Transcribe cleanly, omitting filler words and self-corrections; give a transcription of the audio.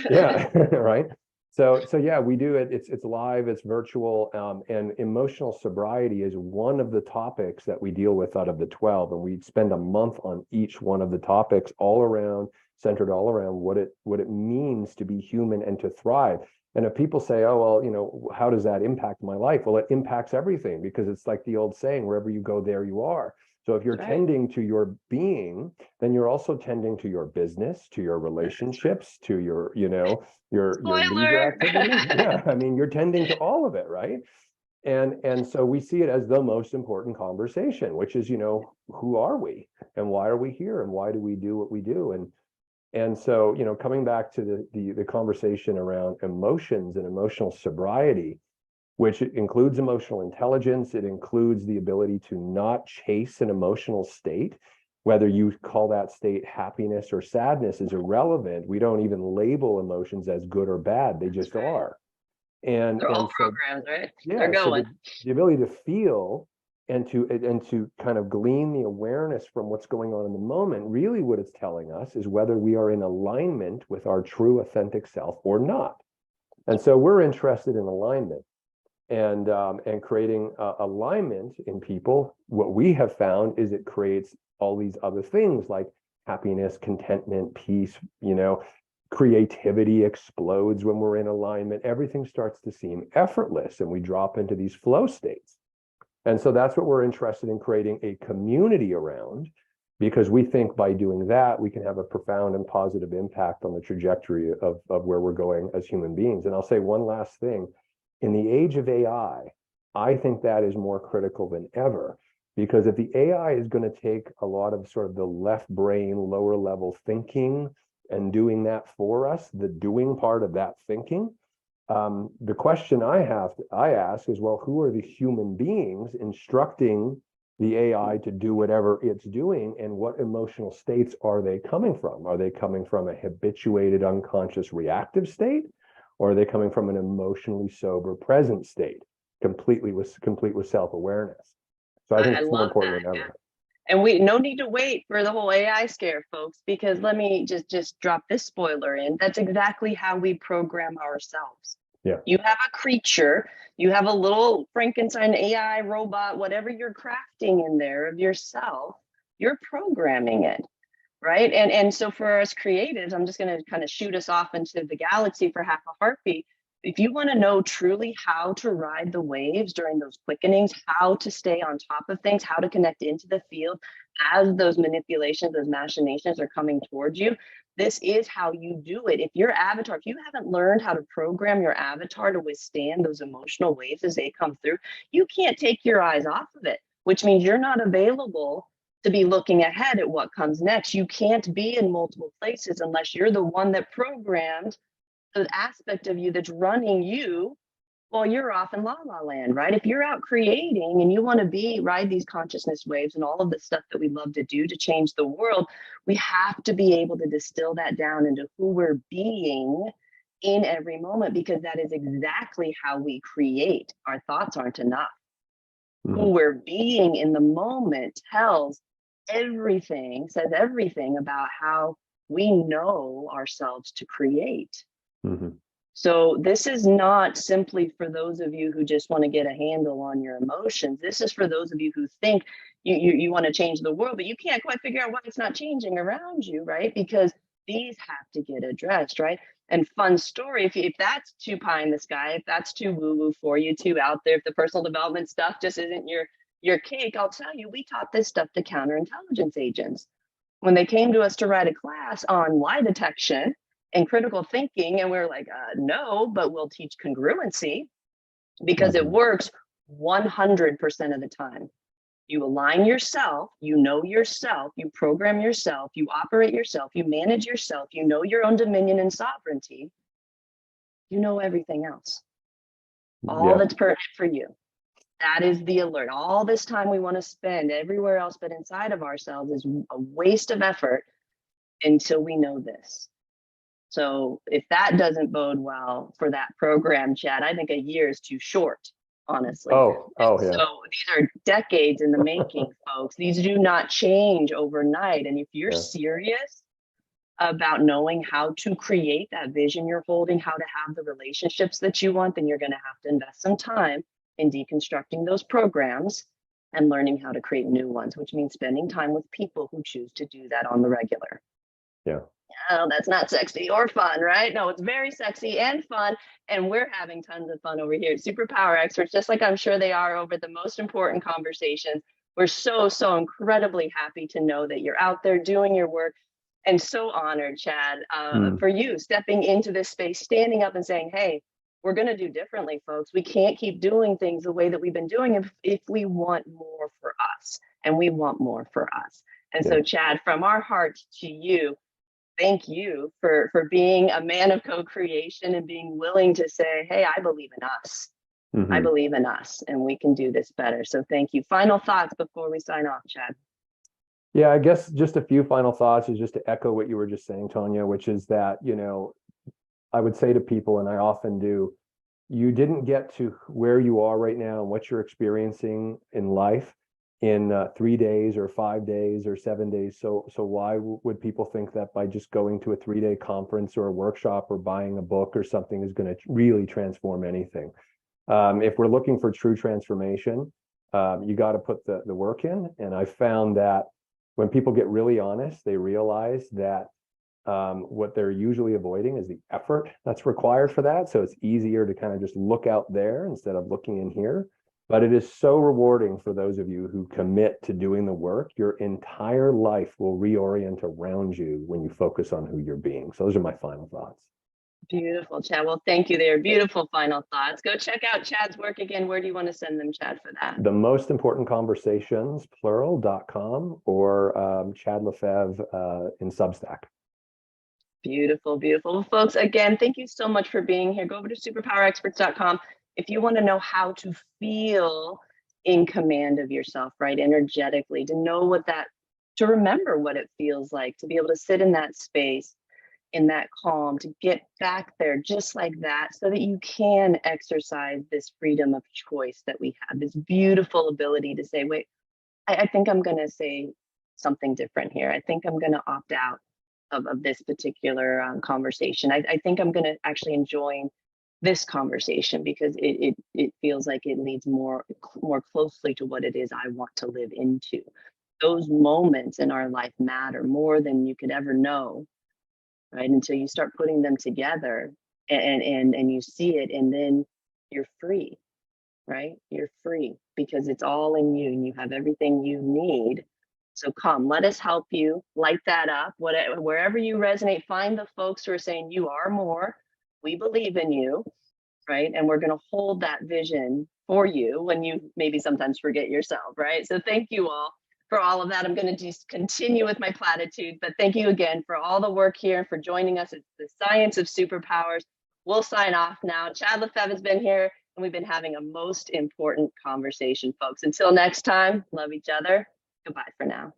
Yeah, right. So yeah, we do it. It's live, it's virtual, and emotional sobriety is one of the topics that we deal with out of the 12, and we spend a month on each one of the topics, all around, centered all around what it means to be human and to thrive. And if people say, oh, well, how does that impact my life? Well, it impacts everything, because it's like the old saying, wherever you go, there you are. So if you're That's right. tending to your being, then you're also tending to your business, to your relationships, to your leisure Spoiler. activity. Yeah, I mean, you're tending to all of it, right? And so we see it as the most important conversation, which is, who are we and why are we here and why do we do what we do? And so, coming back to the conversation around emotions and emotional sobriety, which includes emotional intelligence. It includes the ability to not chase an emotional state. Whether you call that state happiness or sadness is irrelevant. We don't even label emotions as good or bad. They That's just right. are. And They're all and so programs, right? They're yeah, so going. the ability to feel and to kind of glean the awareness from what's going on in the moment, really what it's telling us is whether we are in alignment with our true authentic self or not. And so we're interested in alignment and creating alignment in people. What we have found is it creates all these other things like happiness, contentment, peace, creativity explodes when we're in alignment. Everything starts to seem effortless and we drop into these flow states. And so that's what we're interested in creating a community around, because we think by doing that, we can have a profound and positive impact on the trajectory of where we're going as human beings. And I'll say one last thing. In the age of I think that is more critical than ever, because if the AI is going to take a lot of sort of the left brain, lower level thinking and doing that for us, the doing part of that thinking, the question I ask is, well, who are the human beings instructing the AI to do whatever it's doing, and what emotional states are they coming from? Are they coming from a habituated, unconscious, reactive state, or are they coming from an emotionally sober, present state, complete with self-awareness? So I think I it's more love important that. than Yeah. ever. And we no need to wait for the whole AI scare, folks, because let me just drop this spoiler in. That's exactly how we program ourselves. Yeah. You have a creature, you have a little Frankenstein AI robot, whatever you're crafting in there of yourself, you're programming it, right? And so for us creatives, I'm just going to kind of shoot us off into the galaxy for half a heartbeat. If you want to know truly how to ride the waves during those quickenings, how to stay on top of things, how to connect into the field as those manipulations, those machinations are coming towards you, this is how you do it. If your avatar, if you haven't learned how to program your avatar to withstand those emotional waves as they come through, you can't take your eyes off of it, which means you're not available to be looking ahead at what comes next. You can't be in multiple places unless you're the one that programmed the aspect of you that's running you while you're off in la la land, right? If you're out creating and you want to ride these consciousness waves and all of the stuff that we love to do to change the world, we have to be able to distill that down into who we're being in every moment, because that is exactly how we create. Our thoughts aren't enough. Who Mhm. we're being in the moment says everything about how we know ourselves to create. Mhm. So this is not simply for those of you who just want to get a handle on your emotions. This is for those of you who think you want to change the world, but you can't quite figure out why it's not changing around you, right? Because these have to get addressed, right? And fun story, if that's too pie in the sky, if that's too woo-woo for you, too out there, if the personal development stuff just isn't your cake, I'll tell you, we taught this stuff to counterintelligence agents. When they came to us to write a class on lie detection and critical thinking, and we are like, no, but we'll teach congruency because it Mhm. works 100% of the time. You align yourself, you know yourself, you program yourself, you operate yourself, you manage yourself, you know your own dominion and sovereignty, you know everything else. All Yeah. that's pertinent for you. That is the alert. All this time we want to spend everywhere else but inside of ourselves is a waste of effort until we know this. So if that doesn't bode well for that program, Chad, I think a year is too short, honestly. Oh, So yeah. these are decades in the making, folks. These do not change overnight. And if you're Yeah. serious about knowing how to create that vision you're holding, how to have the relationships that you want, then you're going to have to invest some time in deconstructing those programs and learning how to create new ones, which means spending time with people who choose to do that on the regular. Yeah. Oh, that's not sexy or fun, right? No, it's very sexy and fun. And we're having tons of fun over here at Superpower Experts, just like I'm sure they are over the most important conversations. We're so, so incredibly happy to know that you're out there doing your work. And so honored, Chad, for you stepping into this space, standing up and saying, hey, we're going to do differently, folks. We can't keep doing things the way that we've been doing if we want more for us, and we want more for us. And Yeah. so, Chad, from our heart to you, thank you for being a man of co-creation and being willing to say, hey, I believe in us. I believe in us, and we can do this better. So thank you. Final thoughts before we sign off, Chad. Yeah, I guess just a few final thoughts is just to echo what you were just saying, Tonya, which is that, I would say to people, and I often do, you didn't get to where you are right now and what you're experiencing in life in 3 days or 5 days or 7 days. So why would people think that by just going to a 3-day conference or a workshop or buying a book or something is going to really transform anything? If we're looking for true transformation, you got to put the work in. And I found that when people get really honest, they realize that what they're usually avoiding is the effort that's required for that. So it's easier to kind of just look out there instead of looking in here. But it is so rewarding for those of you who commit to doing the work. Your entire life will reorient around you when you focus on who you're being. So those are my final thoughts. Beautiful, Chad. Well, thank you there. Beautiful final thoughts. Go check out Chad's work again. Where do you want to send them, Chad, for that? The most important conversations, plural.com, or Chad Lefevre in Substack. Beautiful, beautiful. Well, folks, again, thank you so much for being here. Go over to superpowerexperts.com if you want to know how to feel in command of yourself, right? Energetically, to know to remember what it feels like, to be able to sit in that space, in that calm, to get back there just like that, so that you can exercise this freedom of choice that we have, this beautiful ability to say, wait, I think I'm going to say something different here. I think I'm going to opt out of this particular conversation. I think I'm going to actually enjoy this conversation because it feels like it leads more closely to what it is I want to live into. Those moments in our life matter more than you could ever know, right? Until you start putting them together and you see it, and then you're free, right? You're free because it's all in you and you have everything you need. So come, let us help you light that up. Wherever you resonate, find the folks who are saying you are more. We believe in you, right? And we're going to hold that vision for you when you maybe sometimes forget yourself, right? So thank you all for all of that. I'm going to just continue with my platitude, but thank you again for all the work here and for joining us. It's the science of superpowers. We'll sign off now. Chad Lefevre has been here, and we've been having a most important conversation, folks. Until next time, love each other. Goodbye for now.